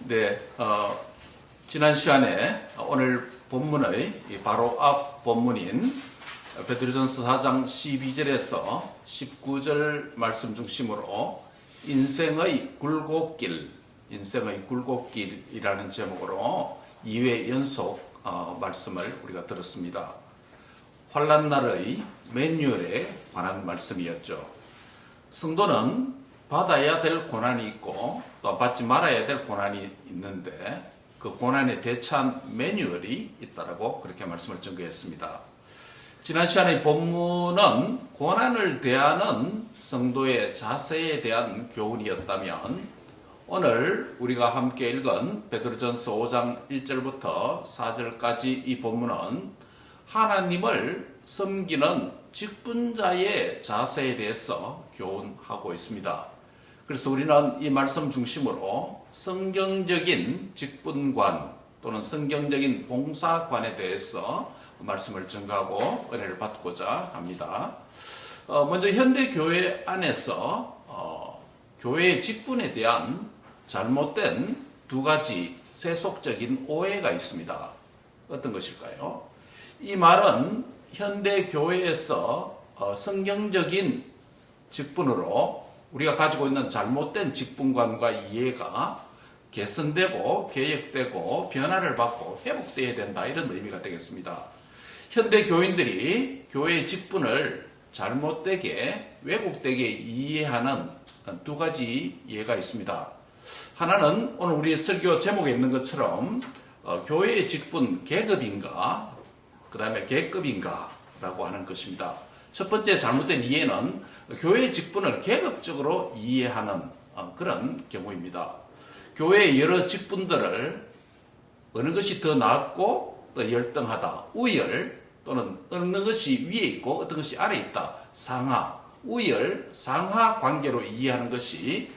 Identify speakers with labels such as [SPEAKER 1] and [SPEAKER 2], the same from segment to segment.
[SPEAKER 1] 네, 지난 시간에 오늘 본문의 바로 앞 본문인 베드로전서 4장 12절에서 19절 말씀 중심으로 인생의 굴곡길이라는 제목으로 2회 연속 말씀을 우리가 들었습니다. 환난날의 매뉴얼에 관한 말씀이었죠. 성도는 받아야 될 고난이 있고 또 받지 말아야 될 고난이 있는데 그 고난에 대처한 매뉴얼이 있다라고 그렇게 말씀을 전개했습니다. 지난 시간의 본문은 고난을 대하는 성도의 자세에 대한 교훈이었다면 오늘 우리가 함께 읽은 베드로전서 5장 1절부터 4절까지 이 본문은 하나님을 섬기는 직분자의 자세에 대해서 교훈하고 있습니다. 그래서 우리는 이 말씀 중심으로 성경적인 직분관 또는 성경적인 봉사관에 대해서 말씀을 전가하고 은혜를 받고자 합니다. 먼저 현대 교회 안에서 교회의 직분에 대한 잘못된 두 가지 세속적인 오해가 있습니다. 어떤 것일까요? 이 말은 현대 교회에서 성경적인 직분으로 우리가 가지고 있는 잘못된 직분관과 이해가 개선되고 개혁되고 변화를 받고 회복되어야 된다, 이런 의미가 되겠습니다. 현대 교인들이 교회의 직분을 잘못되게 왜곡되게 이해하는 두 가지 이해가 있습니다. 하나는 오늘 우리 설교 제목에 있는 것처럼 교회의 직분 계급인가 그 다음에 계급인가 라고 하는 것입니다. 첫 번째 잘못된 이해는 교회의 직분을 계급적으로 이해하는 그런 경우입니다. 교회의 여러 직분들을 어느 것이 더 낫고 더 열등하다, 우열 또는 어느 것이 위에 있고 어떤 것이 아래에 있다, 상하, 우열, 상하 관계로 이해하는 것이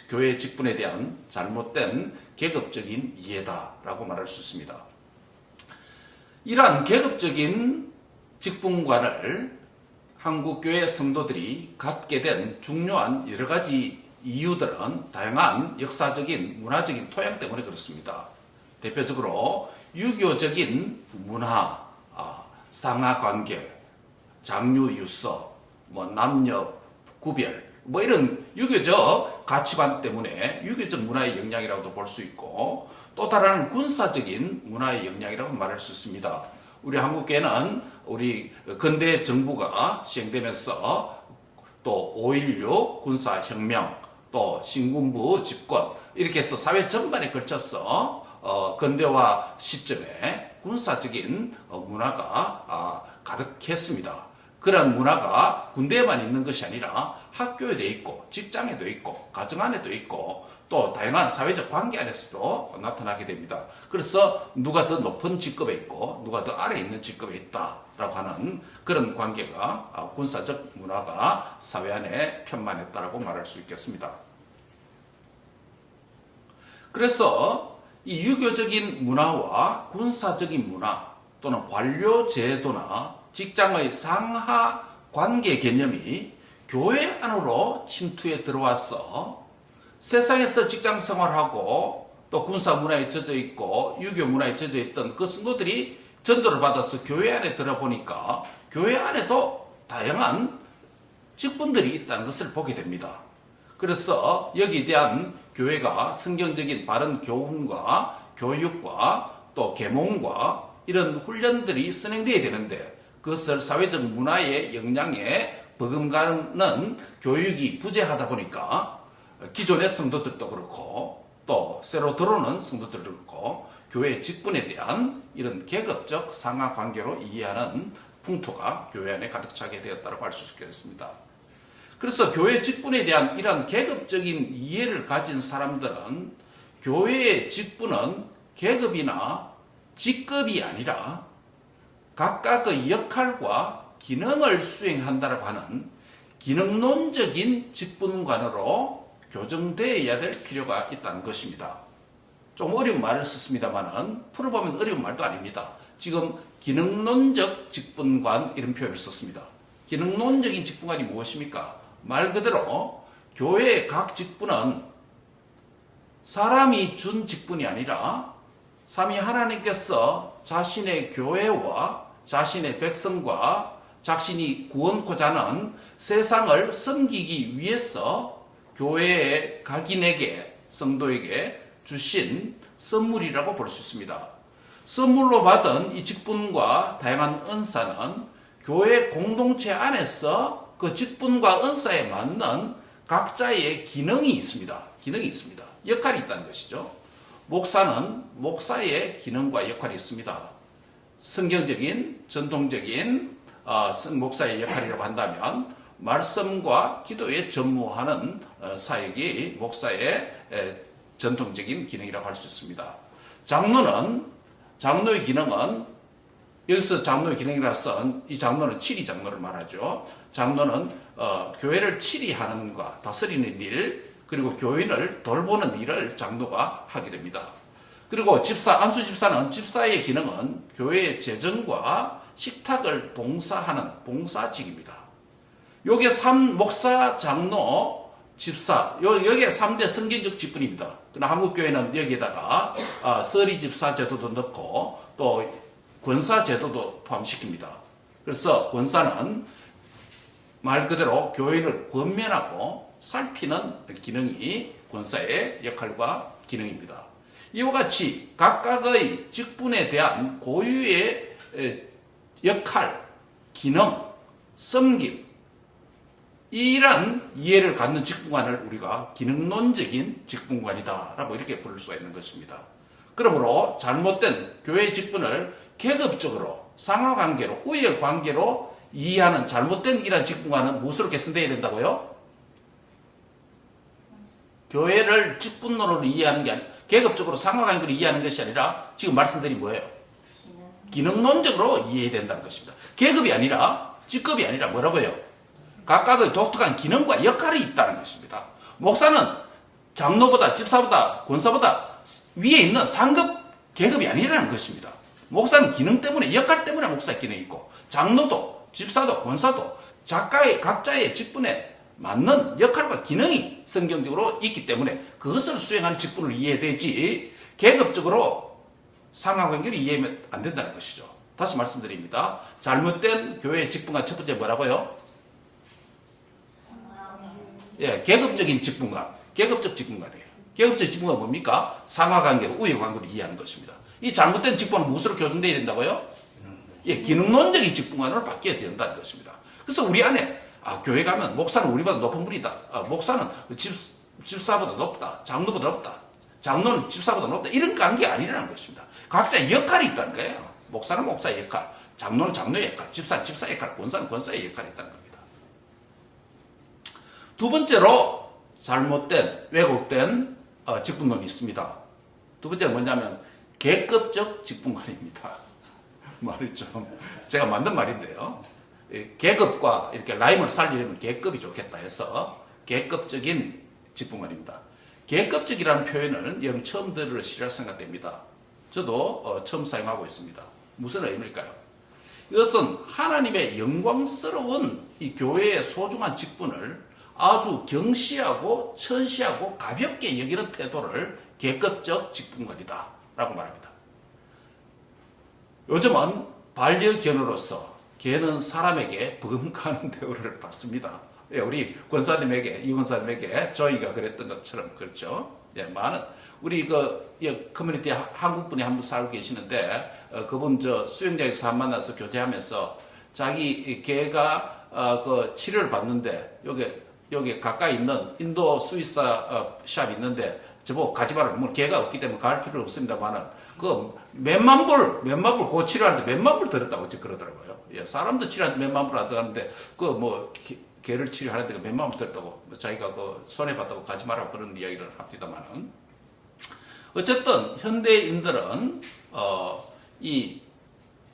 [SPEAKER 1] 교회의 직분에 대한 잘못된 계급적인 이해다라고 말할 수 있습니다. 이러한 계급적인 직분관을 한국교회 성도들이 갖게 된 중요한 여러 가지 이유들은 다양한 역사적인 문화적인 토양 때문에 그렇습니다. 대표적으로 유교적인 문화, 상하관계, 장유유서, 남녀 구별, 이런 유교적 가치관 때문에 유교적 문화의 영향이라고도 볼 수 있고, 또 다른 군사적인 문화의 영향이라고 말할 수 있습니다. 우리 한국계는 우리 근대 정부가 시행되면서 또 5.16 군사혁명, 또 신군부 집권, 이렇게 해서 사회 전반에 걸쳐서 근대화 시점에 군사적인 문화가 가득했습니다. 그런 문화가 군대에만 있는 것이 아니라 학교에도 있고 직장에도 있고 가정 안에도 있고 또 다양한 사회적 관계 안에서도 나타나게 됩니다. 그래서 누가 더 높은 직급에 있고 누가 더 아래에 있는 직급에 있다라고 하는 그런 관계가 군사적 문화가 사회 안에 편만했다라고 말할 수 있겠습니다. 그래서 이 유교적인 문화와 군사적인 문화 또는 관료 제도나 직장의 상하 관계 개념이 교회 안으로 침투해 들어와서 세상에서 직장 생활하고 또 군사 문화에 젖어 있고 유교 문화에 젖어 있던 그 성도들이 전도를 받아서 교회 안에 들어보니까 교회 안에도 다양한 직분들이 있다는 것을 보게 됩니다. 그래서 여기에 대한 교회가 성경적인 바른 교훈과 교육과 또 계몽과 이런 훈련들이 선행되어야 되는데 그것을 사회적 문화의 영향에 버금가는 교육이 부재하다 보니까 기존의 성도들도 그렇고 또 새로 들어오는 성도들도 그렇고 교회의 직분에 대한 이런 계급적 상하 관계로 이해하는 풍토가 교회 안에 가득 차게 되었다고 할 수 있겠습니다. 그래서 교회 직분에 대한 이런 계급적인 이해를 가진 사람들은 교회의 직분은 계급이나 직급이 아니라 각각의 역할과 기능을 수행한다고 하는 기능론적인 직분관으로 교정되어야 될 필요가 있다는 것입니다. 좀 어려운 말을 썼습니다만 풀어보면 어려운 말도 아닙니다. 지금 기능론적 직분관 이런 표현을 썼습니다. 기능론적인 직분관이 무엇입니까? 말 그대로 교회의 각 직분은 사람이 준 직분이 아니라 삼위 하나님께서 자신의 교회와 자신의 백성과 자신이 구원코자 하는 세상을 섬기기 위해서 교회의 각인에게, 성도에게 주신 선물이라고 볼 수 있습니다. 선물로 받은 이 직분과 다양한 은사는 교회 공동체 안에서 그 직분과 은사에 맞는 각자의 기능이 있습니다. 역할이 있다는 것이죠. 목사는 목사의 기능과 역할이 있습니다. 성경적인, 전통적인 목사의 역할이라고 한다면 말씀과 기도에 전무하는 사역이 목사의 전통적인 기능이라고 할 수 있습니다. 장로의 기능은, 여기서 장로의 기능이라서 이 장로는 치리 장로를 말하죠. 장로는 교회를 치리하는 것, 다스리는 일, 그리고 교인을 돌보는 일을 장로가 하게 됩니다. 그리고 안수 집사는, 집사의 기능은 교회의 재정과 식탁을 봉사하는 봉사직입니다. 요게 목사, 장로, 집사, 여기에 3대 성경적 직분입니다. 그러나 한국교회는 여기에다가 서리 집사 제도도 넣고 또 권사 제도도 포함시킵니다. 그래서 권사는 말 그대로 교인을 권면하고 살피는 기능이 권사의 역할과 기능입니다. 이와 같이 각각의 직분에 대한 고유의 역할, 기능, 섬김, 이런 이해를 갖는 직분관을 우리가 기능론적인 직분관이다라고 이렇게 부를 수가 있는 것입니다. 그러므로 잘못된 교회의 직분을 계급적으로, 상하관계로, 우열관계로 이해하는 잘못된 이러한 직분관은 무엇으로 개선되어야 된다고요? 교회를 직분론으로 이해하는 게 아니라 계급적으로 상하관계로 이해하는 것이 아니라 지금 말씀드린 뭐예요? 기능론적으로 이해해야 된다는 것입니다. 계급이 아니라, 직급이 아니라 뭐라고요? 각각의 독특한 기능과 역할이 있다는 것입니다. 목사는 장로보다, 집사보다, 권사보다 위에 있는 상급 계급이 아니라는 것입니다. 목사는 기능 때문에, 역할 때문에 목사 기능이 있고, 장로도, 집사도, 권사도 각자의 직분에 맞는 역할과 기능이 성경적으로 있기 때문에 그것을 수행하는 직분을 이해해야 되지, 계급적으로 상하관계를 이해하면 안 된다는 것이죠. 다시 말씀드립니다. 잘못된 교회의 직분과 첫 번째 뭐라고요? 계급적인 직분관, 계급적 직분관이에요. 계급적 직분관은 뭡니까? 상하관계로, 우열관계로 이해하는 것입니다. 이 잘못된 직분은 무엇으로 교정되어야 된다고요? 기능론적인 직분관으로 바뀌어야 된다는 것입니다. 그래서 우리 안에 교회 가면 목사는 우리보다 높은 분이다. 목사는 집사보다 높다. 장로보다 높다. 장로는 집사보다 높다. 이런 관계 아니라는 것입니다. 각자의 역할이 있다는 거예요. 목사는 목사의 역할, 장로는 장로의 역할, 집사는 집사의 역할, 권사는 권사의 역할이 있다는 겁니다. 두 번째로 잘못된, 왜곡된 직분론이 있습니다. 두 번째는 뭐냐면 계급적 직분관입니다. 말이 좀 제가 만든 말인데요. 계급과 이렇게 라임을 살리려면 계급이 좋겠다 해서 계급적인 직분관입니다. 계급적이라는 표현을 여러분 처음 들으시리라 생각됩니다. 저도 처음 사용하고 있습니다. 무슨 의미일까요? 이것은 하나님의 영광스러운 이 교회의 소중한 직분을 아주 경시하고 천시하고 가볍게 여기는 태도를 계급적 직분관이다 라고 말합니다. 요즘은 반려견으로서 개는 사람에게 버금가는 대우를 받습니다. 우리 권사님에게, 이 권사님에게 저희가 그랬던 것처럼 그렇죠. 많은 우리 커뮤니티 한국 분이 한 분 살고 계시는데 그분 수영장에서 사람 만나서 교제하면서 자기 개가 치료를 받는데 여기 가까이 있는 인도 수의사 샵이 있는데 저보고 가지 말라. 뭐 개가 없기 때문에 갈 필요 없습니다만은 몇만 불 그거 치료하는데 몇만 불 들었다고 그러더라고요. 사람도 치료하는데 몇만 불 안 들었는데 개를 치료하는데 몇만 불 들었다고 자기가 손해봤다고 가지 말라고 그런 이야기를 합니다만은 어쨌든 현대인들은 이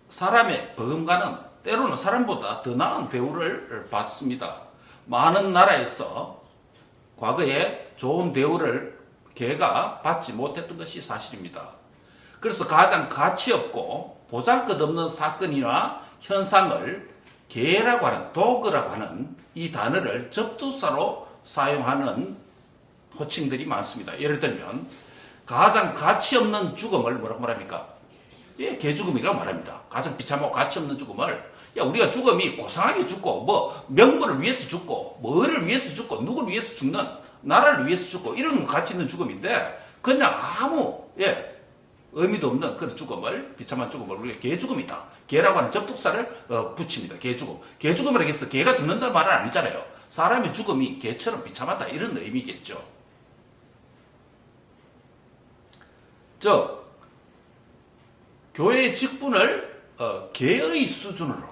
[SPEAKER 1] 사람의 버금가는 때로는 사람보다 더 나은 대우를 받습니다. 많은 나라에서 과거에 좋은 대우를 개가 받지 못했던 것이 사실입니다. 그래서 가장 가치없고 보잘것없는 사건이나 현상을 개라고 하는, 도그라고 하는 이 단어를 접두사로 사용하는 호칭들이 많습니다. 예를 들면 가장 가치 없는 죽음을 뭐라고 말합니까? 예, 개죽음이라고 말합니다. 가장 비참하고 가치 없는 죽음을, 야, 우리가 죽음이 고상하게 죽고, 뭐, 명분을 위해서 죽고, 뭐를 위해서 죽고, 누구를 위해서 죽는, 나라를 위해서 죽고, 이런 가치 있는 죽음인데, 그냥 아무, 예, 의미도 없는 그런 죽음을, 비참한 죽음을 우리가 개죽음이다. 개라고 하는 접속사를 붙입니다. 개죽음. 개죽음이라고 해서 개가 죽는다는 말은 아니잖아요. 사람의 죽음이 개처럼 비참하다. 이런 의미겠죠. 즉, 교회의 직분을 개의 수준으로,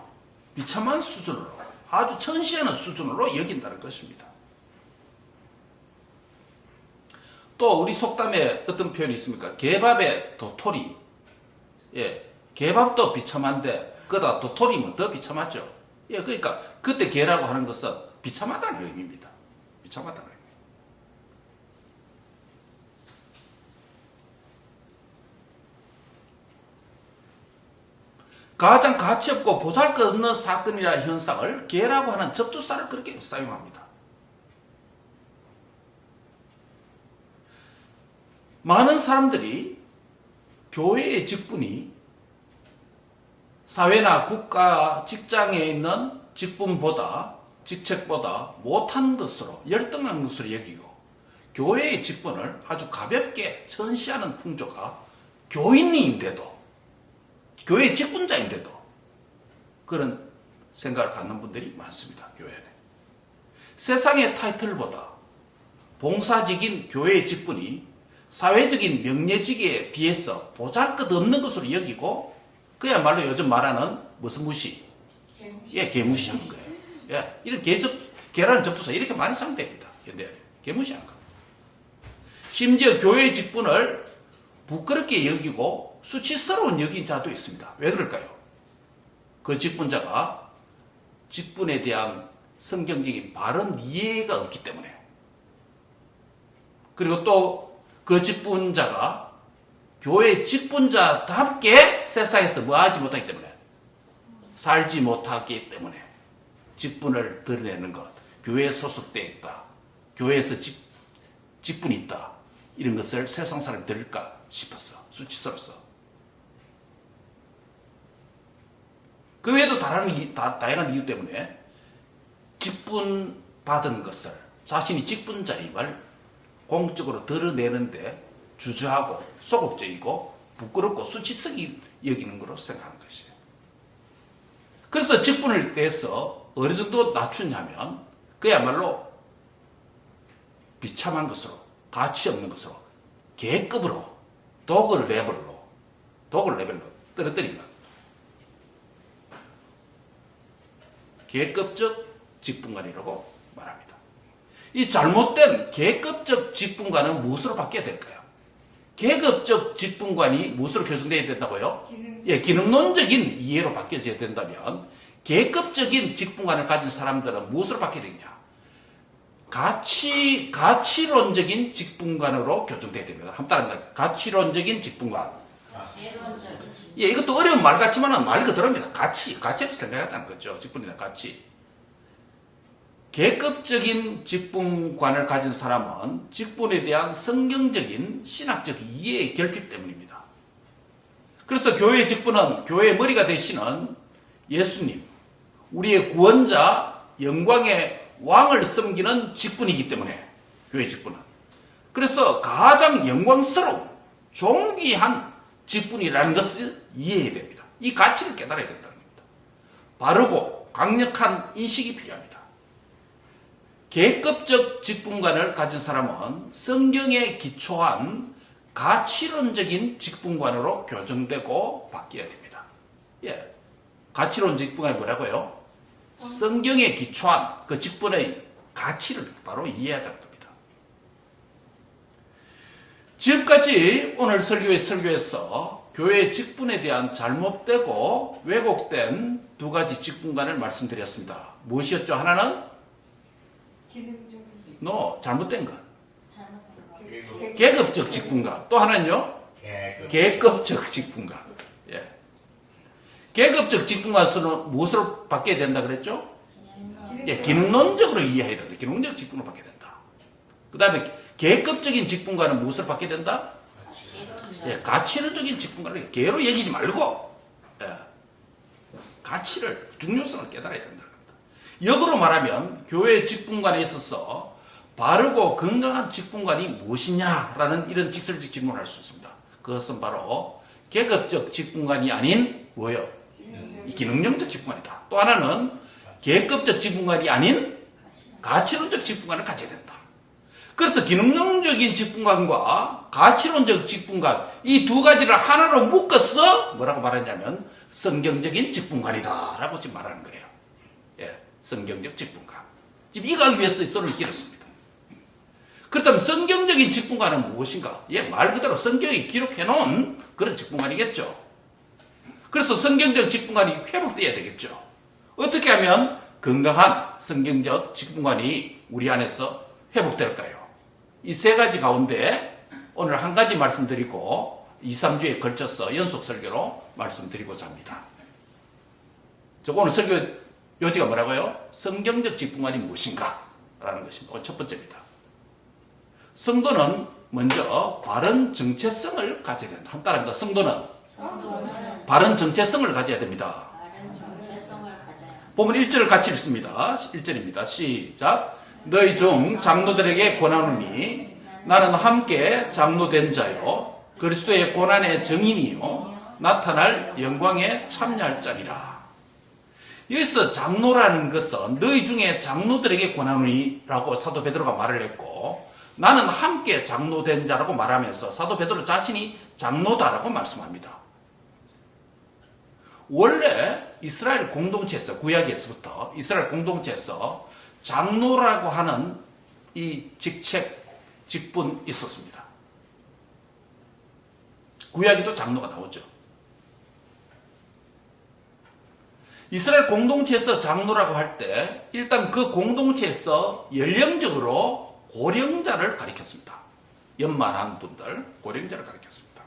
[SPEAKER 1] 비참한 수준으로, 아주 천시하는 수준으로 여긴다는 것입니다. 또 우리 속담에 어떤 표현이 있습니까? 개밥에 도토리. 예, 개밥도 비참한데 그다 도토리면 더 비참하죠. 예, 그러니까 그때 개라고 하는 것은 비참하다는 의미입니다. 비참하다는 의미. 가장 가치없고 보잘것없는 사건이나 현상을 개라고 하는 접두사를 그렇게 사용합니다. 많은 사람들이 교회의 직분이 사회나 국가, 직장에 있는 직분보다, 직책보다 못한 것으로, 열등한 것으로 여기고, 교회의 직분을 아주 가볍게 천시하는 풍조가 교인인데도, 교회 직분자인데도 그런 생각을 갖는 분들이 많습니다. 교회는. 세상의 타이틀보다 봉사직인 교회의 직분이 사회적인 명예직에 비해서 보잘것없는 것으로 여기고, 그야말로 요즘 말하는 무슨 무시? 예, 개무시하는 거예요. 예, 이런 개라는 접두사 이렇게 많이 사용됩니다. 현대에 개무시하는 거. 심지어 교회의 직분을 부끄럽게 여기고 수치스러운 여긴 자도 있습니다. 왜 그럴까요? 그 직분자가 직분에 대한 성경적인 바른 이해가 없기 때문에, 그리고 또 그 직분자가 교회 직분자답게 세상에서 뭐하지 못하기 때문에, 살지 못하기 때문에 직분을 드러내는 것, 교회에 소속되어 있다, 교회에서 직분이 있다, 이런 것을 세상 사람이 들을까 싶었어. 수치스러웠어. 그 외에도 다양한 이유 때문에 직분 받은 것을, 자신이 직분자임을 공적으로 드러내는데 주저하고 소극적이고 부끄럽고 수치스럽게 여기는 것으로 생각하는 것이에요. 그래서 직분을 대해서 어느 정도 낮추냐면 그야말로 비참한 것으로, 가치 없는 것으로, 계급으로, 도굴 레벨로 떨어뜨리는 계급적 직분관이라고 말합니다. 이 잘못된 계급적 직분관은 무엇으로 바뀌어야 될까요? 계급적 직분관이 무엇으로 교정되어야 된다고요? 기능론적인 이해로 바뀌어져야 된다면 계급적인 직분관을 가진 사람들은 무엇으로 바뀌어야 되냐? 가치론적인 직분관으로 교정되어야 됩니다. 한번 따라합니다. 가치론적인 직분관. 예, 이것도 어려운 말 같지만 말 그대로입니다. 가치를 생각한다는 거죠. 직분이나 가치. 계급적인 직분관을 가진 사람은 직분에 대한 성경적인 신학적 이해의 결핍 때문입니다. 그래서 교회의 직분은 교회의 머리가 되시는 예수님, 우리의 구원자, 영광의 왕을 섬기는 직분이기 때문에, 교회 직분은. 그래서 가장 영광스러운, 존귀한 직분이라는 것을 이해해야 됩니다. 이 가치를 깨달아야 된다는 겁니다. 바르고 강력한 인식이 필요합니다. 계급적 직분관을 가진 사람은 성경에 기초한 가치론적인 직분관으로 교정되고 바뀌어야 됩니다. 예, 가치론 직분관이 뭐라고요? 성경에 기초한 그 직분의 가치를 바로 이해하자는 겁니다. 지금까지 오늘 설교에서 교회의 직분에 대한 잘못되고 왜곡된 두 가지 직분관을 말씀드렸습니다. 무엇이었죠? 하나는 잘못된 것. 계급적 직분관. 또 하나는요? 계급적 직분관. 예. 계급적 직분관은 무엇으로 바뀌어야 된다 그랬죠? 예, 기능론적으로 이해해야 된다. 기능론적 직분으로 바뀌어야 된다. 그 다음에 계급적인 직분관은 무엇으로 바뀌어야 된다? 가치론적인 직분관을 개로 여기지 말고 가치를 중요성을 깨달아야 된다는 겁니다. 역으로 말하면 교회의 직분관에 있어서 바르고 건강한 직분관이 무엇이냐라는 이런 직설적 질문을 할 수 있습니다. 그것은 바로 계급적 직분관이 아닌 뭐예요? 기능론적 직분관이다. 또 하나는 계급적 직분관이 아닌 가치론적 직분관을 가져야 된다. 그래서 기능론적인 직분관과 가치론적 직분관 이 두 가지를 하나로 묶어서 뭐라고 말하냐면 성경적인 직분관이다 라고 지금 말하는 거예요. 성경적 직분관. 지금 이거 하기 위해서 소리를 길었습니다. 그렇다면 성경적인 직분관은 무엇인가? 말 그대로 성경이 기록해 놓은 그런 직분관이겠죠. 그래서 성경적 직분관이 회복돼야 되겠죠. 어떻게 하면 건강한 성경적 직분관이 우리 안에서 회복될까요? 이 세 가지 가운데 오늘 한 가지 말씀드리고 2, 3주에 걸쳐서 연속 설교로 말씀드리고자 합니다. 오늘 설교 요지가 뭐라고요? 성경적 직분관이 무엇인가? 라는 것입니다. 오늘 첫 번째입니다. 성도는 먼저 바른 정체성을 가져야 된다. 한 따라합니다. 성도는 바른 정체성을 가져야 됩니다. 보면 1절을 같이 읽습니다. 1절입니다. 시작. 너희 중 장로들에게 권하노니 나는 함께 장로된 자요 그리스도의 고난의 증인이요 나타날 영광에 참여할 자리라. 여기서 장로라는 것은 너희 중에 장로들에게 권하노니 라고 사도 베드로가 말을 했고 나는 함께 장로된 자라고 말하면서 사도 베드로 자신이 장로다라고 말씀합니다. 원래 이스라엘 공동체에서 구약에서부터 이스라엘 공동체에서 장로라고 하는 이 직분이 있었습니다. 구약에도 장로가 나오죠. 이스라엘 공동체에서 장로라고 할 때 일단 그 공동체에서 연령적으로 고령자를 가리켰습니다. 연만한 분들, 고령자를 가리켰습니다.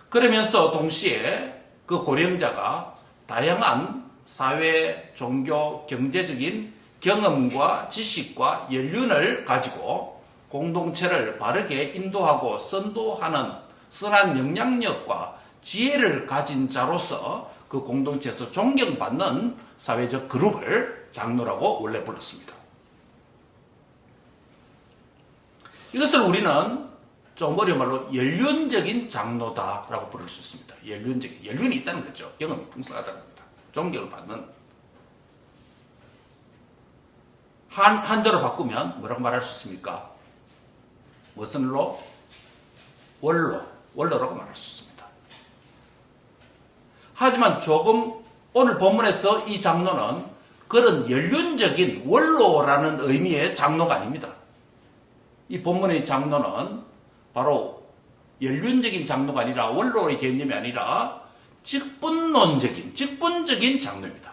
[SPEAKER 1] 그러면서 동시에 그 고령자가 다양한 사회, 종교, 경제적인 경험과 지식과 연륜을 가지고 공동체를 바르게 인도하고 선도하는 선한 영향력과 지혜를 가진 자로서 그 공동체에서 존경받는 사회적 그룹을 장로라고 원래 불렀습니다. 이것을 우리는 좀 어려운 말로 연륜적인 장로다라고 부를 수 있습니다. 연륜이 있다는 거죠. 경험이 풍성하다는 겁니다. 존경을 받는. 한자로 바꾸면 뭐라고 말할 수 있습니까? 무슨 로? 원로라고 말할 수 있습니다. 하지만 조금 오늘 본문에서 이 장로는 그런 연륜적인 원로라는 의미의 장로가 아닙니다. 이 본문의 장로는 바로 연륜적인 장로가 아니라 원로의 개념이 아니라 직분적인 장로입니다.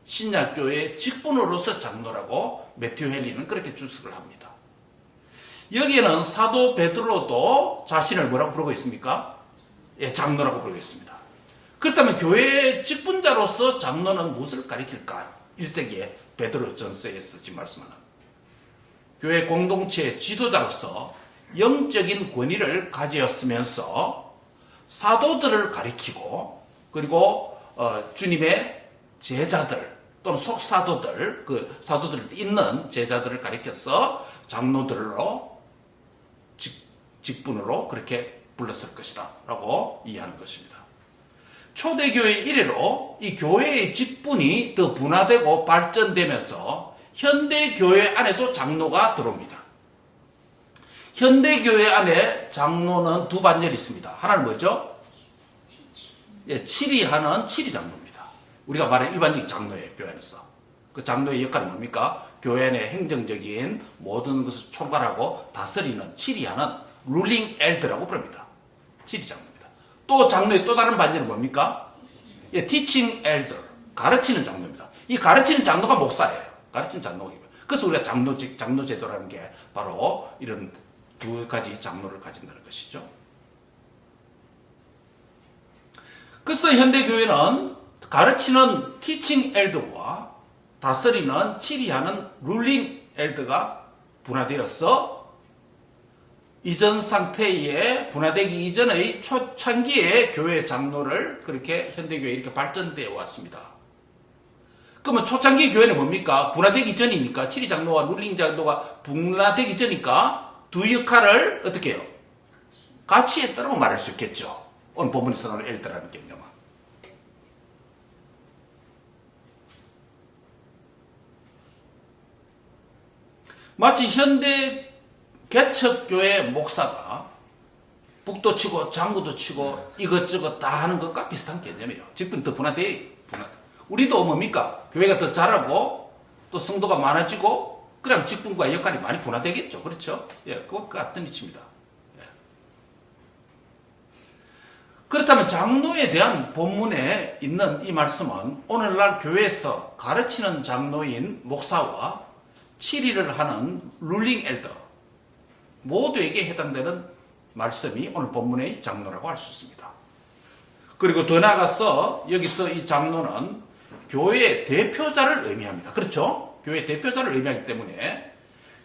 [SPEAKER 1] 신약교회의 직분으로서 장로라고 매튜 헨리는 그렇게 주석을 합니다. 여기에는 사도 베드로도 자신을 뭐라고 부르고 있습니까? 장로라고 부르고 있습니다. 그렇다면 교회의 직분자로서 장로는 무엇을 가리킬까? 1세기에 베드로 전서에서 지금 말씀하는 교회 공동체의 지도자로서 영적인 권위를 가지었으면서 사도들을 가리키고 그리고 주님의 제자들 또는 속사도들 그 사도들 있는 제자들을 가리켜서 장로들로 직분으로 그렇게 불렀을 것이다 라고 이해하는 것입니다. 초대교회 이래로 이 교회의 직분이 더 분화되고 발전되면서 현대교회 안에도 장로가 들어옵니다. 현대교회 안에 장로는 두 반열이 있습니다. 하나는 뭐죠? 치리하는 치리장로입니다. 우리가 말하는 일반적인 장로예요. 교회 안에서. 그 장로의 역할은 뭡니까? 교회 안의 행정적인 모든 것을 총괄하고 다스리는 치리하는 룰링 엘드라고 부릅니다. 치리장로입니다. 또 장로의 또 다른 반열은 뭡니까? 티칭 엘더, 가르치는 장로입니다. 이 가르치는 장로가 목사예요. 가르치는 장로가. 그래서 우리가 장로 제도라는 게 바로 이런 두 가지 장로를 가진다는 것이죠. 그래서 현대교회는 가르치는 티칭 엘더와 다스리는 치리하는 룰링 엘더가 분화되어서 이전 상태에 분화되기 이전의 초창기의 교회 장로를 그렇게 현대교회 이렇게 발전되어 왔습니다. 그러면 초창기 교회는 뭡니까? 분화되기 전이니까, 치리 장로와 룰링 장로가 분화되기 전이니까 두 역할을 어떻게 해요? 같이 했다고 말할 수 있겠죠. 오늘 본문에서는 엘드라는 개념은. 마치 현대 개척교회 목사가 북도 치고 장구도 치고 이것저것 다 하는 것과 비슷한 개념이에요. 집은 더 우리도 뭡니까? 교회가 더 잘하고 또 성도가 많아지고 그럼 직분과 역할이 많이 분화되겠죠. 그렇죠? 예, 그거 같은 이치입니다. 예. 그렇다면 장로에 대한 본문에 있는 이 말씀은 오늘날 교회에서 가르치는 장로인 목사와 치리를 하는 룰링 엘더 모두에게 해당되는 말씀이 오늘 본문의 장로라고 할 수 있습니다. 그리고 더 나아가서 여기서 이 장로는 교회의 대표자를 의미합니다. 그렇죠? 교회의 대표자를 의미하기 때문에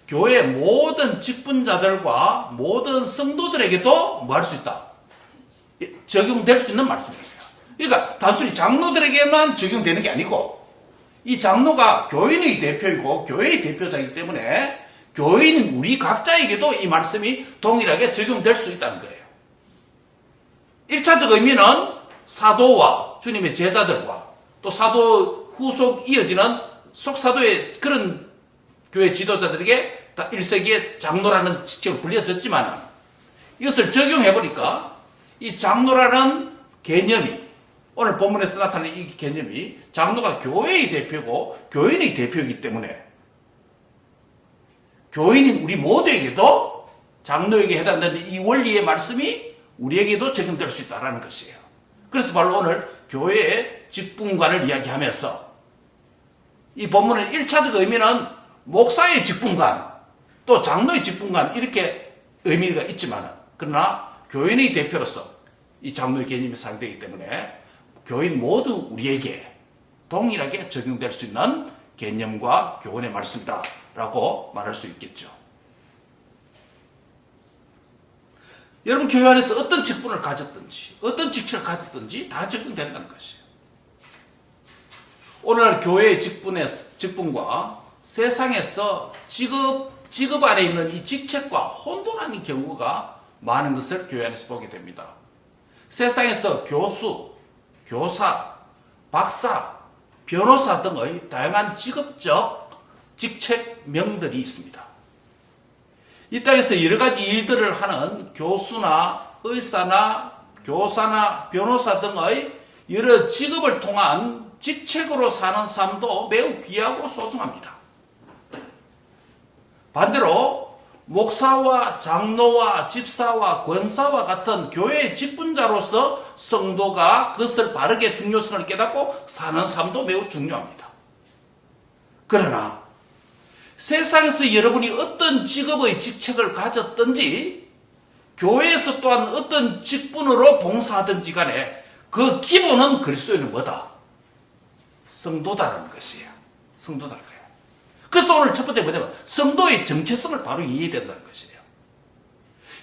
[SPEAKER 1] 교회 모든 직분자들과 모든 성도들에게도 뭐 할 수 있다? 적용될 수 있는 말씀입니다. 그러니까 단순히 장로들에게만 적용되는 게 아니고 이 장로가 교인의 대표이고 교회의 대표자이기 때문에 교인 우리 각자에게도 이 말씀이 동일하게 적용될 수 있다는 거예요. 1차적 의미는 사도와 주님의 제자들과 또 사도 후속 이어지는 속사도의 그런 교회 지도자들에게 다 1세기의 장로라는 직책을 불려졌지만 이것을 적용해보니까 이 장로라는 개념이 오늘 본문에서 나타나는 이 개념이 장로가 교회의 대표고 교인의 대표이기 때문에 교인인 우리 모두에게도 장로에게 해당되는 이 원리의 말씀이 우리에게도 적용될 수 있다는 것이에요. 그래서 바로 오늘 교회의 직분관을 이야기하면서 이 본문의 1차적 의미는 목사의 직분관 또 장로의 직분관 이렇게 의미가 있지만 그러나 교인의 대표로서 이 장로의 개념이 사용되기 때문에 교인 모두 우리에게 동일하게 적용될 수 있는 개념과 교훈의 말씀이다 라고 말할 수 있겠죠. 여러분 교회 안에서 어떤 직분을 가졌든지 어떤 직책을 가졌든지 다 적용된다는 것이에요. 오늘날 교회의 직분과 세상에서 직업 안에 있는 이 직책과 혼돈하는 경우가 많은 것을 교회 안에서 보게 됩니다. 세상에서 교수, 교사, 박사, 변호사 등의 다양한 직업적 직책명들이 있습니다. 이 땅에서 여러 가지 일들을 하는 교수나 의사나 교사나 변호사 등의 여러 직업을 통한 직책으로 사는 삶도 매우 귀하고 소중합니다. 반대로 목사와 장로와 집사와 권사와 같은 교회의 직분자로서 성도가 그것을 바르게 중요성을 깨닫고 사는 삶도 매우 중요합니다. 그러나 세상에서 여러분이 어떤 직업의 직책을 가졌든지 교회에서 또한 어떤 직분으로 봉사하든지 간에 그 기본은 그리스도인은 뭐다? 성도다라는 것이에요. 성도다라는 거예요. 그래서 오늘 첫 번째 뭐냐면 성도의 정체성을 바로 이해해야 된다는 것이에요.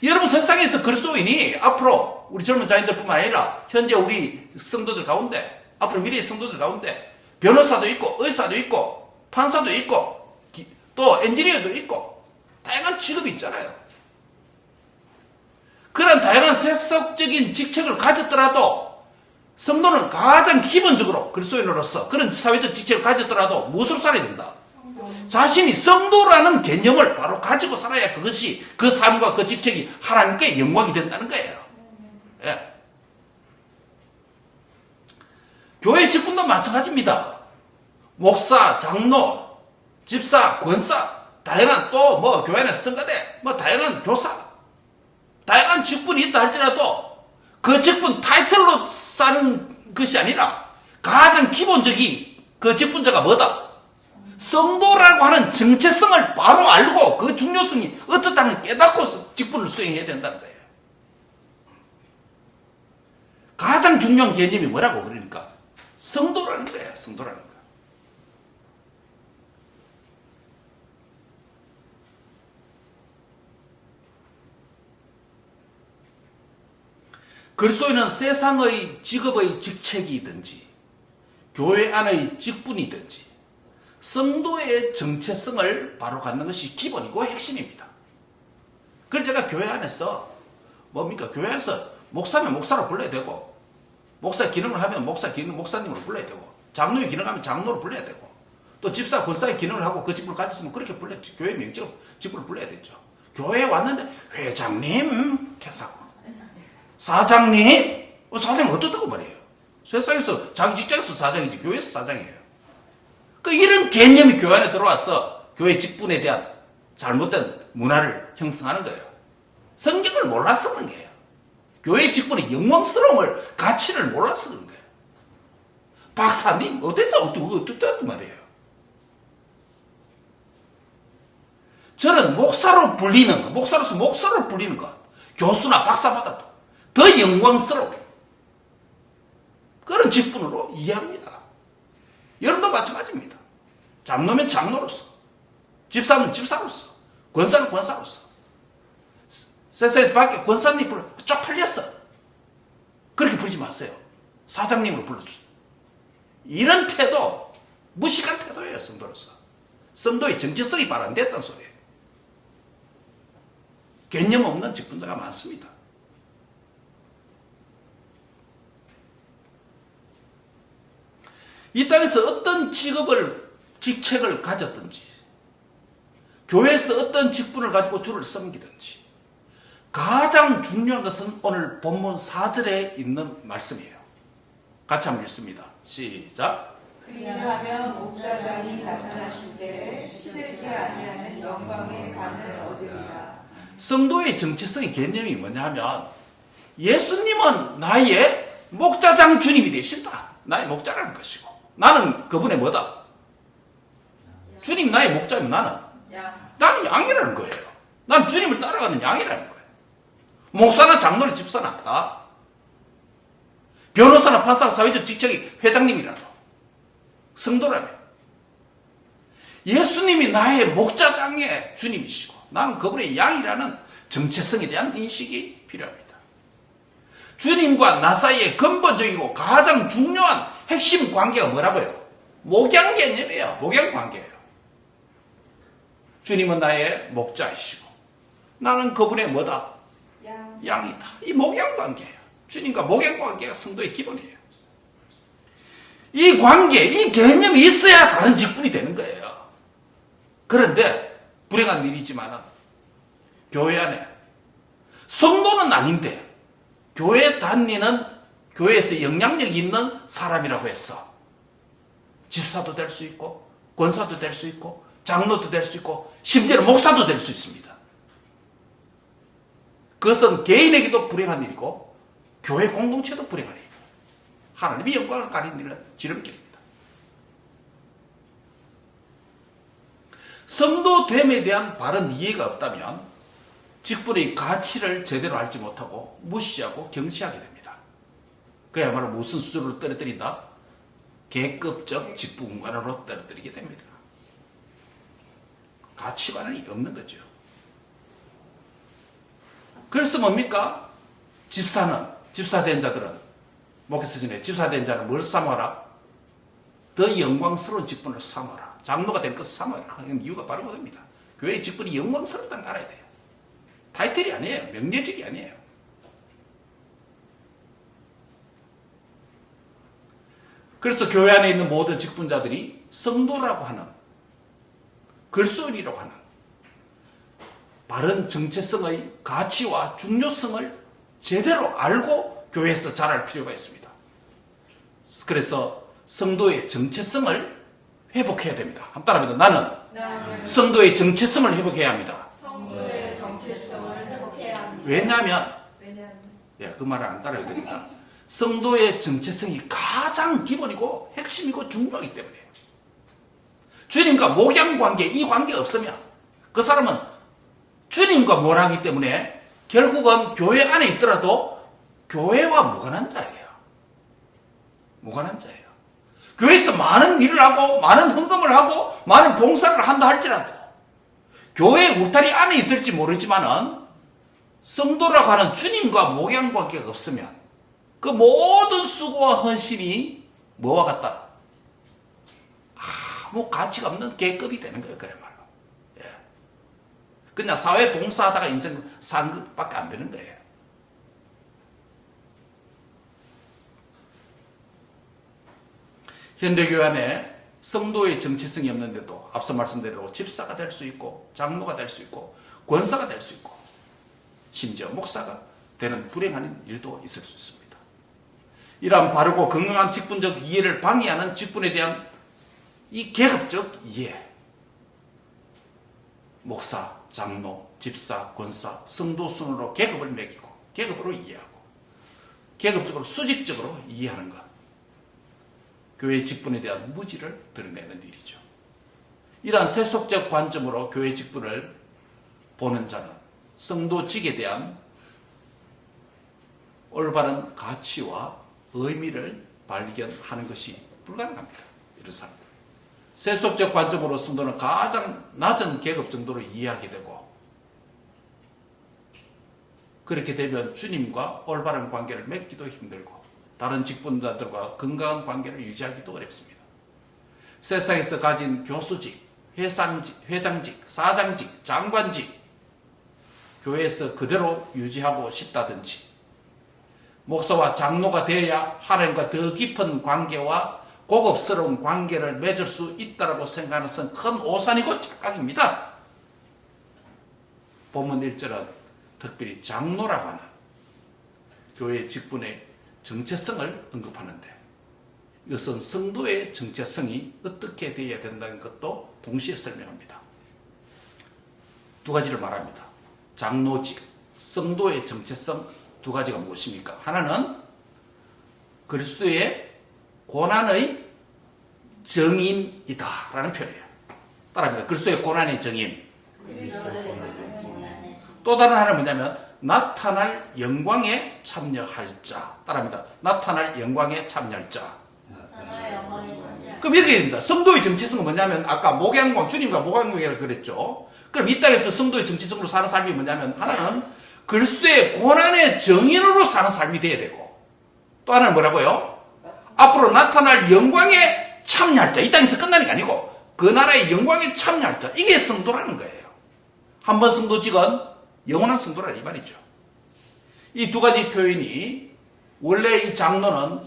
[SPEAKER 1] 여러분 세상에서 그리스도인이 앞으로 우리 젊은 자녀들뿐만 아니라 현재 우리 성도들 가운데 앞으로 미래의 성도들 가운데 변호사도 있고 의사도 있고 판사도 있고 또 엔지니어도 있고 다양한 직업이 있잖아요. 그런 다양한 세속적인 직책을 가졌더라도 성도는 가장 기본적으로 그리스도인으로서 그런 사회적 직책을 가졌더라도 무엇으로 살아야 된다? 자신이 성도라는 개념을 바로 가지고 살아야 그것이 그 삶과 그 직책이 하나님께 영광이 된다는 거예요. 예. 교회 직분도 마찬가지입니다. 목사, 장로, 집사, 권사, 다양한 또 뭐 교회 안에 성가대, 뭐 다양한 교사, 다양한 직분이 있다 할지라도 그 직분 타이틀로 사는 것이 아니라 가장 기본적인 그 직분자가 뭐다? 성도라고 하는 정체성을 바로 알고 그 중요성이 어떻다는 깨닫고 직분을 수행해야 된다는 거예요. 가장 중요한 개념이 뭐라고 그러니까 성도라는 거예요. 성도라는 거. 그리스도인은 세상의 직업의 직책이든지 교회 안의 직분이든지 성도의 정체성을 바로 갖는 것이 기본이고 핵심입니다. 그래서 제가 교회 안에서 뭡니까? 교회 안에서 목사면 목사로 불러야 되고, 목사 기능을 하면 목사님으로 불러야 되고, 장로의 기능을 하면 장로로 불러야 되고, 또 집사 권사의 기능을 하고 그 직분을 가졌으면 그렇게 불러야지. 교회 명칭 직분을 불러야 되죠. 교회에 왔는데 회장님 개사고, 사장님, 사장님 어떻다고 말이에요? 세상에서 자기 직장에서 사장이지 교회에서 사장이에요. 그 이런 개념이 교회 안에 들어와서 교회 직분에 대한 잘못된 문화를 형성하는 거예요. 성경을 몰라서 그런 거예요. 교회 직분의 영광스러움을, 가치를 몰라서 그런 거예요. 박사님 어땠다고 말이에요. 저는 목사로 불리는 것, 목사로서 목사로 불리는 것, 교수나 박사보다도 더 영광스러운 그런 직분으로 이해합니다. 여러분도 마찬가지입니다. 장로면 장로로서, 집사면 집사로서, 권사는 권사로서. 세상에서 밖에 권사님 불러 쪽팔렸어. 그렇게 부르지 마세요. 사장님으로 불러주세요. 이런 태도, 무식한 태도예요, 성도로서. 성도의 정체성이 바로 안 됐다는 소리예요. 개념 없는 직분자가 많습니다. 이 땅에서 어떤 직책을 가졌든지, 교회에서 어떤 직분을 가지고 주를 섬기든지, 가장 중요한 것은 오늘 본문 4절에 있는 말씀이에요. 같이 한번 읽습니다. 시작.
[SPEAKER 2] 그리하면 목자장이 나타나실 때에 시들지 아니하는 영광의 관을 얻으리라.
[SPEAKER 1] 성도의 정체성의 개념이 뭐냐면, 예수님은 나의 목자장 주님이 되신다. 나의 목자라는 것이고, 나는 그분의 뭐다? 주님 나의 목자면 나는 양이라는 거예요. 난 주님을 따라가는 양이라는 거예요. 목사나 장로나 집사나 다, 변호사나 판사나 사회적 직책이 회장님이라도 성도라면 예수님이 나의 목자장의 주님이시고 나는 그분의 양이라는 정체성에 대한 인식이 필요합니다. 주님과 나 사이의 근본적이고 가장 중요한 핵심 관계가 뭐라고요? 목양 개념이에요. 목양 관계예요. 주님은 나의 목자이시고 나는 그분의 뭐다? 양이다. 이 목양 관계예요. 주님과 목양 관계가 성도의 기본이에요. 이 관계, 이 개념이 있어야 다른 직분이 되는 거예요. 그런데 불행한 일이지만 교회 안에 성도는 아닌데 교회 다니는, 교회에서 영향력이 있는 사람이라고 했어. 집사도 될 수 있고 권사도 될 수 있고 장로도 될 수 있고 심지어는 목사도 될 수 있습니다. 그것은 개인에게도 불행한 일이고 교회 공동체도 불행한 일이고 하나님의 영광을 가리는 지름길입니다. 성도됨에 대한 바른 이해가 없다면 직분의 가치를 제대로 알지 못하고 무시하고 경시하게 됩니다. 그야말로 무슨 수준으로 떨어뜨린다? 계급적 직분관으로 떨어뜨리게 됩니다. 가치관이 없는 거죠. 그래서 뭡니까? 집사된 자들은, 목회서 전에 집사된 자는 뭘 삼아라? 더 영광스러운 직분을 삼아라. 장로가 될 것을 삼아라. 하는 이유가 바로 그겁니다. 교회의 직분이 영광스럽다는 걸 알아야 돼요. 타이틀이 아니에요. 명예직이 아니에요. 그래서 교회 안에 있는 모든 직분자들이 성도라고 하는, 그리스도인이라고 하는 바른 정체성의 가치와 중요성을 제대로 알고 교회에서 자랄 필요가 있습니다. 그래서 성도의 정체성을 회복해야 됩니다. 한번 따라합니다. 나는 성도의 정체성을 회복해야 합니다.
[SPEAKER 2] 성도의 정체성을 회복해야 합니다.
[SPEAKER 1] 왜냐하면 그 말을 안 따라야 됩니다. 성도의 정체성이 가장 기본이고 핵심이고 중요하기 때문에 주님과 목양관계, 이 관계가 없으면 그 사람은 주님과 몰하기 때문에 결국은 교회 안에 있더라도 교회와 무관한 자예요. 무관한 자예요. 교회에서 많은 일을 하고 많은 헌금을 하고 많은 봉사를 한다 할지라도 교회 울타리 안에 있을지 모르지만은 성도라고 하는 주님과 목양관계가 없으면 그 모든 수고와 헌신이 뭐와 같다? 아무 가치가 없는 계급이 되는 거예요. 그야말로. 예. 그냥 사회 봉사하다가 인생 산 것밖에 안 되는 거예요. 현대교회 안에 성도의 정체성이 없는데도 앞서 말씀드린 집사가 될 수 있고 장로가 될 수 있고 권사가 될 수 있고 심지어 목사가 되는 불행한 일도 있을 수 있습니다. 이러한 바르고 건강한 직분적 이해를 방해하는 직분에 대한 이 계급적 이해, 목사, 장로, 집사, 권사, 성도 순으로 계급을 매기고 계급으로 이해하고 계급적으로 수직적으로 이해하는 것, 교회 직분에 대한 무지를 드러내는 일이죠. 이러한 세속적 관점으로 교회 직분을 보는 자는 성도직에 대한 올바른 가치와 의미를 발견하는 것이 불가능합니다. 이런 사람들. 세속적 관점으로 성도는 가장 낮은 계급 정도로 이해하게 되고, 그렇게 되면 주님과 올바른 관계를 맺기도 힘들고 다른 직분자들과 건강한 관계를 유지하기도 어렵습니다. 세상에서 가진 교수직, 회장직, 사장직, 장관직 교회에서 그대로 유지하고 싶다든지, 목사와 장로가 되어야 하나님과 더 깊은 관계와 고급스러운 관계를 맺을 수 있다고 생각하는 것은 큰 오산이고 착각입니다. 본문 1절은 특별히 장로라고 하는 교회 직분의 정체성을 언급하는데, 이것은 성도의 정체성이 어떻게 되어야 된다는 것도 동시에 설명합니다. 두 가지를 말합니다. 장로직, 성도의 정체성 두 가지가 무엇입니까? 하나는 그리스도의 고난의 정인이다라는 표현이에요. 따라합니다. 그리스도의 고난의 정인. 또 다른 하나는 뭐냐면 나타날 영광에 참여할 자. 따라합니다. 나타날 영광에 참여할 자. 그럼 이렇게 됩니다. 성도의 정체성은 뭐냐면 아까 목양광, 주님과 목양광이라고 그랬죠. 그럼 이 땅에서 성도의 정체성으로 사는 삶이 뭐냐면, 하나는 그리스도의 고난의 정인으로 사는 삶이 돼야 되고, 또 하나는 뭐라고요? 앞으로 나타날 영광에 참여할 자. 이 땅에서 끝나는 게 아니고 그 나라의 영광에 참여할 자. 이게 성도라는 거예요. 한 번 성도직은 영원한 성도라 이 말이죠. 이 두 가지 표현이, 원래 이 장로는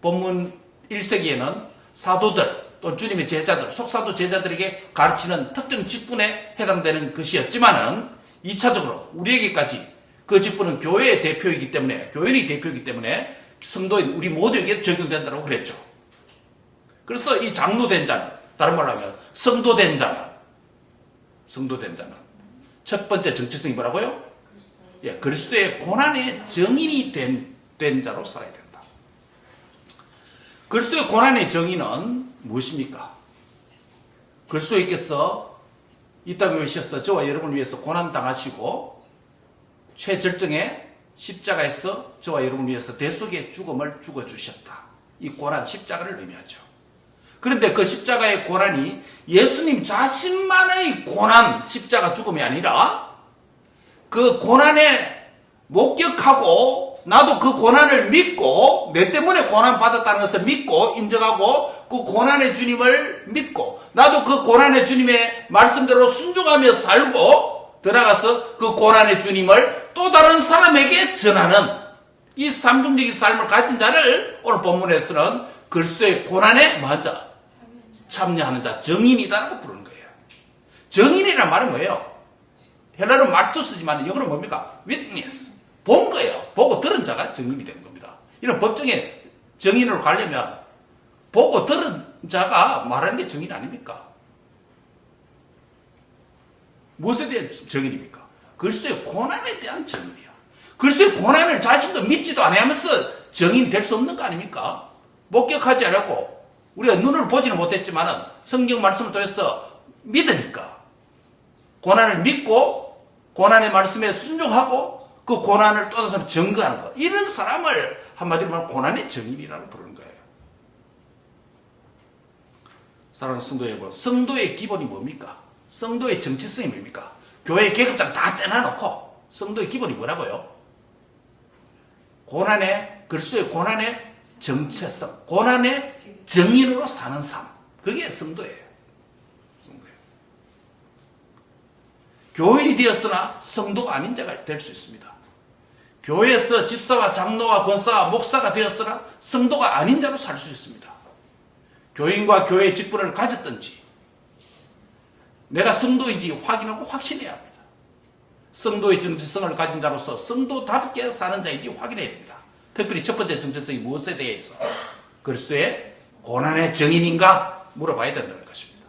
[SPEAKER 1] 본문 1세기에는 사도들 또 주님의 제자들, 속사도 제자들에게 가르치는 특정 직분에 해당되는 것이었지만은 2차적으로 우리에게까지 그 직분은 교회의 대표이기 때문에, 교인의 대표이기 때문에 성도인 우리 모두에게 적용된다고 그랬죠. 그래서 이 장로된 자는, 다른 말로 하면 성도된 자는 첫 번째 정체성이 뭐라고요? 예, 그리스도의 고난의 정인이 된 자로 살아야 된다. 그리스도의 고난의 정인은 무엇입니까? 그리스도께서 이 땅에 오셔서 저와 여러분을 위해서 고난당하시고 최절정의 십자가에서 저와 여러분을 위해서 대속의 죽음을 죽어주셨다. 이 고난, 십자가를 의미하죠. 그런데 그 십자가의 고난이 예수님 자신만의 고난, 십자가 죽음이 아니라 그 고난에 목격하고 나도 그 고난을 믿고, 내 때문에 고난 받았다는 것을 믿고 인정하고 그 고난의 주님을 믿고 나도 그 고난의 주님의 말씀대로 순종하며 살고 들어가서 그 고난의 주님을 또 다른 사람에게 전하는 이 삼중적인 삶을 가진 자를 오늘 본문에서는 그리스도의 고난에 먼저 참여하는 자, 정인이다라고 부르는 거예요. 정인이란 말은 뭐예요? 헬라어는 말도 쓰지만 영어로 뭡니까? witness. 본 거예요. 보고 들은 자가 정인이 되는 겁니다. 이런 법정에 정인으로 가려면 보고 들은 자가 말하는 게 정인 아닙니까? 무엇에 대한 정인입니까? 그리스도의 고난에 대한 정인이야. 그리스도의 고난을 자신도 믿지도 않으면서 정인이 될 수 없는 거 아닙니까? 목격하지 않았고 우리가 눈을 보지는 못했지만 성경 말씀을 통해서 믿으니까 고난을 믿고 고난의 말씀에 순종하고 그 고난을 또 다시 증거하는 것, 이런 사람을 한마디로 말하면 고난의 정인이라고 부르는 거예요. 사랑하는 성도 여러분, 성도의 기본이 뭡니까? 성도의 정체성이 뭡니까? 교회 계급장 다 떼놔놓고 성도의 기본이 뭐라고요? 고난에 그리스도의 고난의 정체성, 고난의 정인으로 사는 삶. 그게 성도예요. 성도예요. 교인이 되었으나 성도가 아닌 자가 될 수 있습니다. 교회에서 집사와 장로와 권사와 목사가 되었으나 성도가 아닌 자로 살 수 있습니다. 교인과 교회의 직분을 가졌든지 내가 성도인지 확인하고 확신해야 합니다. 성도의 정체성을 가진 자로서 성도답게 사는 자인지 확인해야 됩니다. 특별히 첫 번째 정체성이 무엇에 대해서 그리스도의 고난의 정인인가 물어봐야 된다는 것입니다.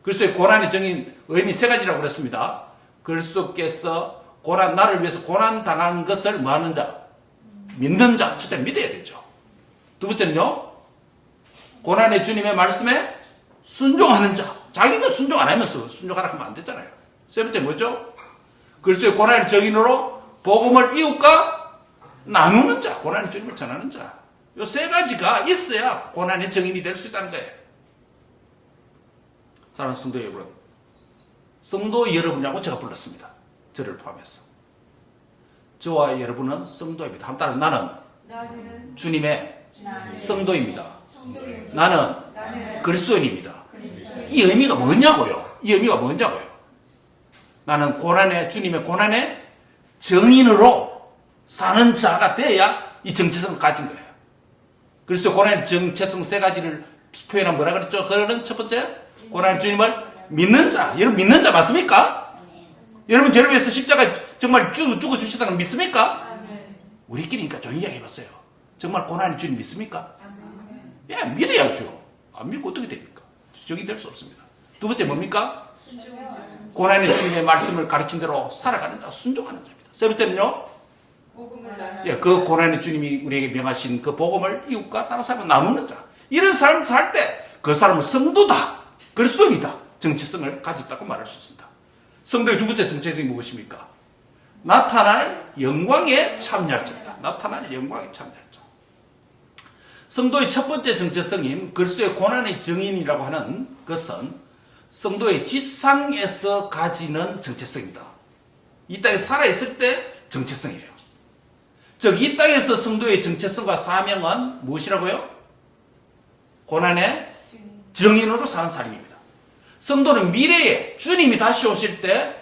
[SPEAKER 1] 그리스도의 고난의 정인 의미 세 가지라고 그랬습니다. 그리스도께서 나를 위해서 고난 당한 것을 뭐 하는 자? 믿는 자. 첫째 믿어야 되죠. 두 번째는요, 고난의 주님의 말씀에 순종하는 자. 자기는 순종 안 하면서 순종하라 하면 안 되잖아요. 세 번째 뭐죠? 그리스도의 고난의 정인으로 복음을 이웃과 나누는 자. 고난의 주님을 전하는 자. 이 세 가지가 있어야 고난의 정인이 될 수 있다는 거예요. 사랑하는 성도 여러분, 성도 여러분이라고 제가 불렀습니다. 저를 포함해서. 저와 여러분은 성도입니다. 한 따라 나는 주님의 성도입니다. 나는 그리스도인입니다. 이 의미가 뭐냐고요? 이 의미가 뭐냐고요? 나는 주님의 고난의 정인으로 사는 자가 돼야 이 정체성을 가진 거예요. 그리스도 고난의 정체성 세 가지를 표현하면 뭐라 그랬죠? 그거는 첫 번째, 고난의 주님을 믿는 자. 여러분 믿는 자 맞습니까? 여러분 저를 위해서 십자가 정말 죽어주시다는 거 믿습니까? 우리끼리니까 좀 이야기해봤어요. 정말 고난의 주님 믿습니까? 예, 믿어야죠. 안 믿고 어떻게 됩니까? 적이 될 수 없습니다. 두 번째 뭡니까? 고난의 주님의 말씀을 가르친 대로 살아가는 자, 순종하는 자입니다. 세 번째는요, 예, 그 고난의 주님이 우리에게 명하신 그 복음을 이웃과 다른 사람과 나누는 자. 이런 삶을 살 때 그 사람은 성도다, 그리스도입니다. 정체성을 가졌다고 말할 수 있습니다. 성도의 두 번째 정체성이 무엇입니까? 나타날 영광에 참여할 자입니다. 나타날 영광에 참여할 자. 성도의 첫 번째 정체성인 그리스도의 고난의 정인이라고 하는 것은 성도의 지상에서 가지는 정체성입니다. 이 땅에 살아있을 때 정체성이에요. 즉, 이 땅에서 성도의 정체성과 사명은 무엇이라고요? 고난의 정인으로 사는 삶입니다. 성도는 미래에 주님이 다시 오실 때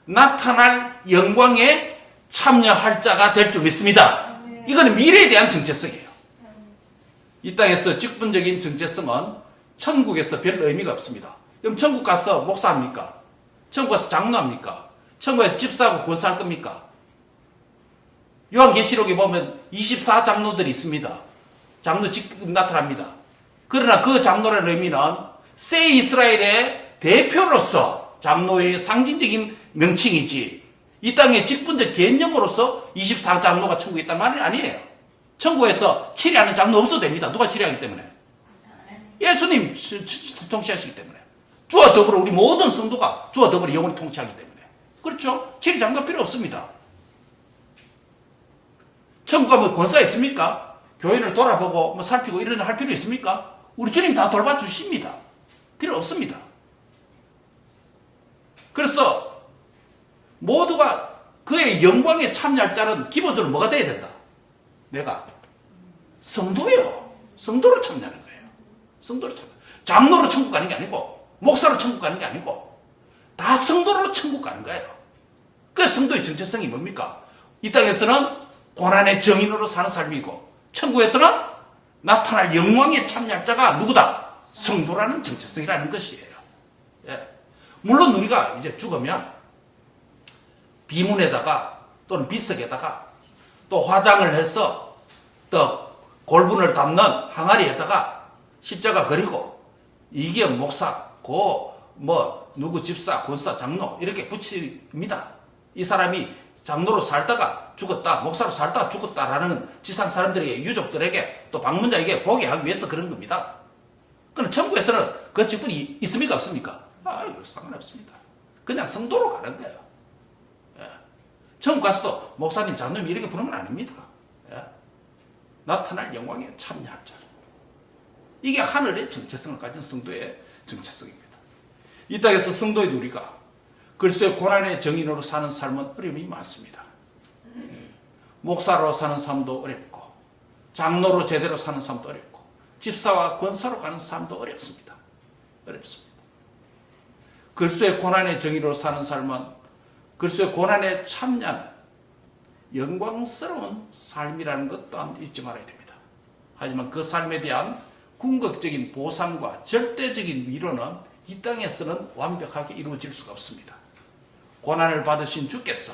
[SPEAKER 1] 나타날 영광에 참여할 자가 될 줄 믿습니다. 이거는 미래에 대한 정체성이에요. 이 땅에서 직분적인 정체성은 천국에서 별 의미가 없습니다. 그럼 천국 가서 목사합니까? 천국 가서 장로합니까? 천국에서 집사하고 권사할 겁니까? 요한계시록에 보면 24장로들이 있습니다. 장로 직급 나타납니다. 그러나 그 장로라는 의미는 새 이스라엘의 대표로서 장로의 상징적인 명칭이지, 이 땅의 직분적 개념으로서 24장로가 천국에 있다는 말이 아니에요. 천국에서 치리하는 장로 없어도 됩니다. 누가 치리하기 때문에? 예수님 통치하시기 때문에. 주와 더불어 우리 모든 성도가 주와 더불어 영원히 통치하기 때문에. 그렇죠? 치리 장로 필요 없습니다. 천국 가면 권사 있습니까? 교회를 돌아보고 뭐 살피고 이런 할 필요 있습니까? 우리 주님 다 돌봐주십니다. 필요 없습니다. 그래서 모두가 그의 영광에 참여할 자는 기본적으로 뭐가 돼야 된다? 내가 성도예요. 성도로 참여하는 거예요. 성도로 참여. 장로로 천국 가는 게 아니고, 목사로 천국 가는 게 아니고, 다 성도로 천국 가는 거예요. 그 성도의 정체성이 뭡니까? 이 땅에서는 고난의 정인으로 사는 삶이고, 천국에서는 나타날 영광에 참여할 자가 누구다? 성도라는 정체성이라는 것이에요. 예. 물론 우리가 이제 죽으면 비문에다가 또는 비석에다가 또 화장을 해서 또 골분을 담는 항아리에다가 십자가 그리고 이게 목사, 누구 집사, 권사, 장로 이렇게 붙입니다. 이 사람이 장로로 살다가 죽었다, 목사로 살다가 죽었다라는 지상 사람들에게, 유족들에게, 또 방문자에게 보게 하기 위해서 그런 겁니다. 그런데 천국에서는 그 직분이 있습니까? 없습니까? 이거 상관없습니다. 그냥 성도로 가는 거예요. 예. 천국 가서도 목사님, 장로님 이렇게 부르면 아닙니다. 예. 나타날 영광에 참여할 자. 이게 하늘의 정체성을 가진 성도의 정체성입니다. 이 땅에서 성도의 우리가 그리스도의 고난의 정인으로 사는 삶은 어려움이 많습니다. 목사로 사는 삶도 어렵고, 장로로 제대로 사는 삶도 어렵고, 집사와 권사로 가는 삶도 어렵습니다. 어렵습니다. 그리스도의 고난의 정의로 사는 삶은 그리스도의 고난에 참여하는 영광스러운 삶이라는 것 또한 잊지 말아야 됩니다. 하지만 그 삶에 대한 궁극적인 보상과 절대적인 위로는 이 땅에서는 완벽하게 이루어질 수가 없습니다. 고난을 받으신 주께서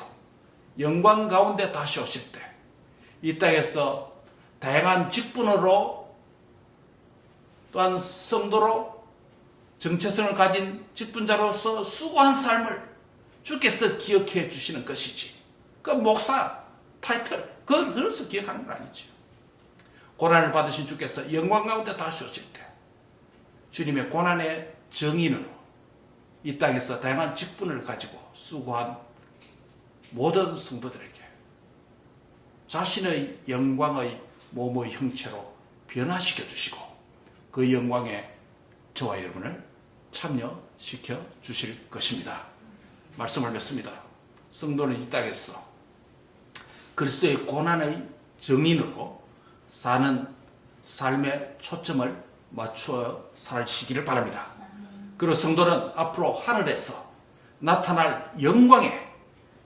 [SPEAKER 1] 영광 가운데 다시 오실 때 이 땅에서 다양한 직분으로 또한 성도로 정체성을 가진 직분자로서 수고한 삶을 주께서 기억해 주시는 것이지, 그 목사 타이틀 그래서 기억하는 건 아니죠. 고난을 받으신 주께서 영광 가운데 다시 오실 때 주님의 고난의 정인으로 이 땅에서 다양한 직분을 가지고 수고한 모든 성도들에게 자신의 영광의 몸의 형체로 변화시켜 주시고 그 영광에 저와 여러분을 참여시켜 주실 것입니다. 말씀을 맺습니다. 성도는 이 땅에서 그리스도의 고난의 정인으로 사는 삶의 초점을 맞추어 살시기를 바랍니다. 그리고 성도는 앞으로 하늘에서 나타날 영광에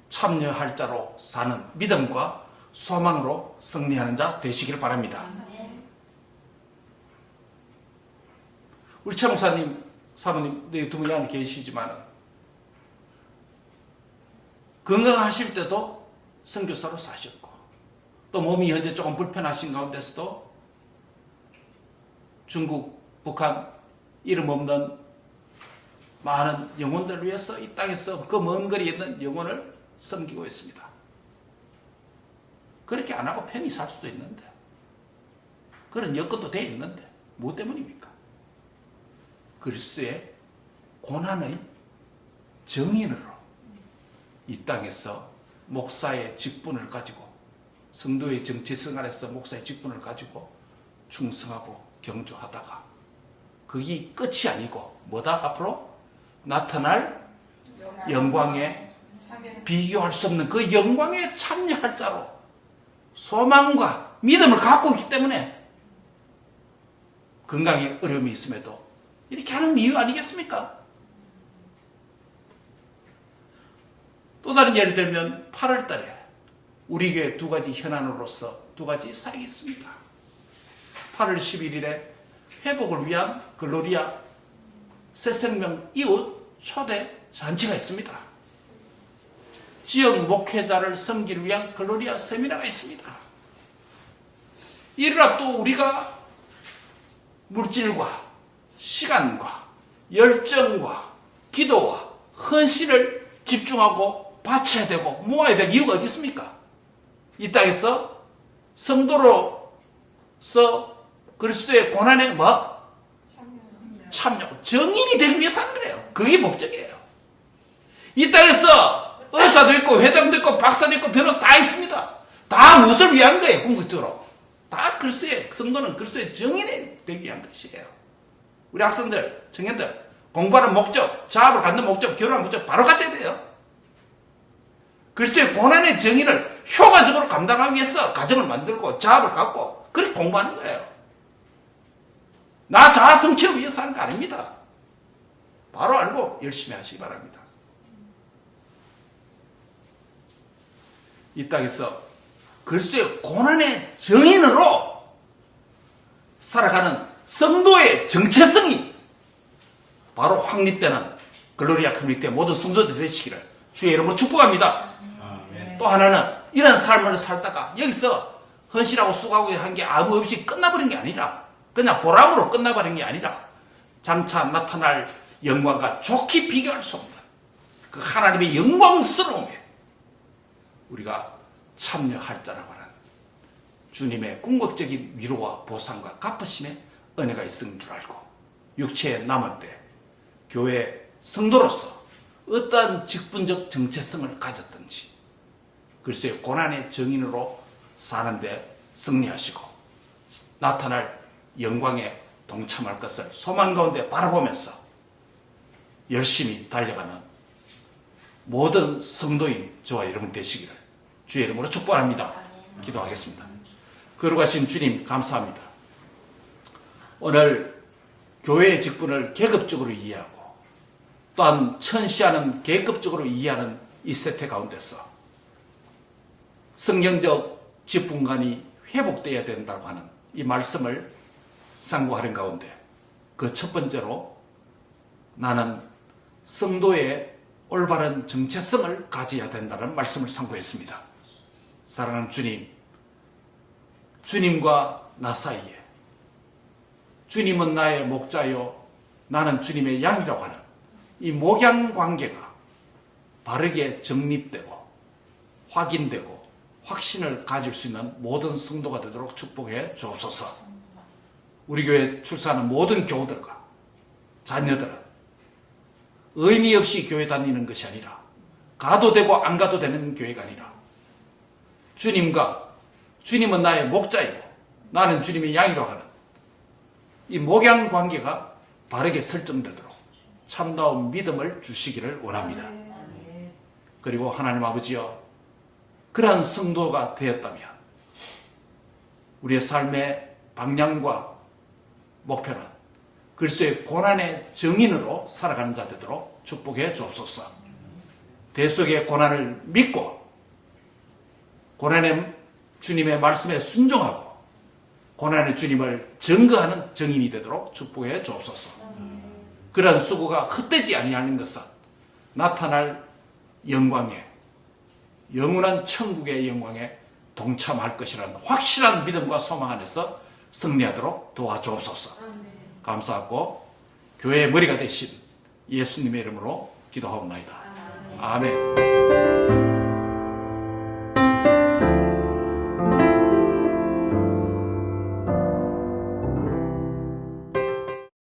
[SPEAKER 1] 참여할 자로 사는 믿음과 소망으로 승리하는 자 되시기를 바랍니다. 우리 최 목사님, 사모님 두 분이 안에 계시지만 건강하실 때도 선교사로 사셨고, 또 몸이 현재 조금 불편하신 가운데서도 중국, 북한 이름 없는 많은 영혼들을 위해서 이 땅에서 그 먼 거리에 있는 영혼을 섬기고 있습니다. 그렇게 안 하고 편히 살 수도 있는데, 그런 여건도 돼 있는데 뭐 때문입니까? 그리스도의 고난의 정인으로 이 땅에서 목사의 직분을 가지고, 성도의 정체성 안에서 목사의 직분을 가지고 충성하고 경주하다가 그게 끝이 아니고 뭐다? 앞으로 나타날 영광에 비교할 수 없는 그 영광에 참여할 자로 소망과 믿음을 갖고 있기 때문에 건강에 어려움이 있음에도 이렇게 하는 이유 아니겠습니까? 또 다른 예를 들면 8월 달에 우리 교회 두 가지 현안으로서 두 가지 사역이 있습니다. 8월 11일에 회복을 위한 글로리아 새생명 이웃 초대 잔치가 있습니다. 지역 목회자를 섬기기 위한 글로리아 세미나가 있습니다. 이를 앞두고 우리가 물질과 시간과 열정과 기도와 헌신을 집중하고 바쳐야 되고 모아야 될 이유가 어디 있습니까? 이 땅에서 성도로서 그리스도의 고난에 참여, 정인이 되기 위해서 하는 거예요. 그게 목적이에요. 이 땅에서 의사도 있고 회장도 있고 박사도 있고 변호사 다 있습니다. 다 무엇을 위한 거예요? 궁극적으로 다 그리스도의, 성도는 그리스도의 정인이 되기 위한 것이에요. 우리 학생들, 청년들 공부하는 목적, 자업을 갖는 목적, 결혼하는 목적 바로 갖춰야 돼요. 그리스도의 고난의 정의를 효과적으로 감당하기 위해서 가정을 만들고 자업을 갖고 그렇게 공부하는 거예요. 나 자아 성취를 위해서 하는 거 아닙니다. 바로 알고 열심히 하시기 바랍니다. 이 땅에서 그리스도의 고난의 정인으로 살아가는 성도의 정체성이 바로 확립되는 글로리아 커뮤니티의 모든 성도들 되시기를 주의 이름으로 축복합니다. 아멘. 또 하나는 이런 삶을 살다가 여기서 헌신하고 수고하고 한 게 아무 없이 끝나버린 게 아니라, 그냥 보람으로 끝나버린 게 아니라 장차 나타날 영광과 좋게 비교할 수 없는 그 하나님의 영광스러움에 우리가 참여할 자라고 하는 주님의 궁극적인 위로와 보상과 갚으심의 은혜가 있는 줄 알고 육체에 남을 때 교회 성도로서 어떠한 직분적 정체성을 가졌든지 그리스도의 고난의 정인으로 사는데 승리하시고 나타날 영광에 동참할 것을 소망 가운데 바라보면서 열심히 달려가는 모든 성도인 저와 여러분 되시기를 주의 이름으로 축복합니다. 기도하겠습니다. 거룩하신 주님 감사합니다. 오늘 교회의 직분을 계급적으로 이해하고 또한 천시하는 계급적으로 이해하는 이 세태 가운데서 성경적 직분관이 회복되어야 된다고 하는 이 말씀을 상고하는 가운데 그 첫 번째로 나는 성도의 올바른 정체성을 가져야 된다는 말씀을 상고했습니다. 사랑하는 주님, 주님과 나 사이에 주님은 나의 목자요 나는 주님의 양이라고 하는 이 목양 관계가 바르게 정립되고 확인되고 확신을 가질 수 있는 모든 성도가 되도록 축복해 주옵소서. 우리 교회 출산하는 모든 교우들과 자녀들은 의미 없이 교회 다니는 것이 아니라 가도 되고 안 가도 되는 교회가 아니라 주님은 나의 목자이고 나는 주님의 양이라고 하는 이 목양 관계가 바르게 설정되도록 참다운 믿음을 주시기를 원합니다. 그리고 하나님 아버지여, 그러한 성도가 되었다면 우리의 삶의 방향과 목표는 그리스도의 고난의 증인으로 살아가는 자 되도록 축복해 주옵소서. 대속의 고난을 믿고 고난의 주님의 말씀에 순종하고 고난의 주님을 증거하는 증인이 되도록 축복해 주옵소서. 그런 수고가 헛되지 아니하는 것은 나타날 영광에, 영원한 천국의 영광에 동참할 것이라는 확실한 믿음과 소망 안에서 승리하도록 도와주옵소서. 감사하고 교회의 머리가 되신 예수님의 이름으로 기도하옵나이다. 아멘.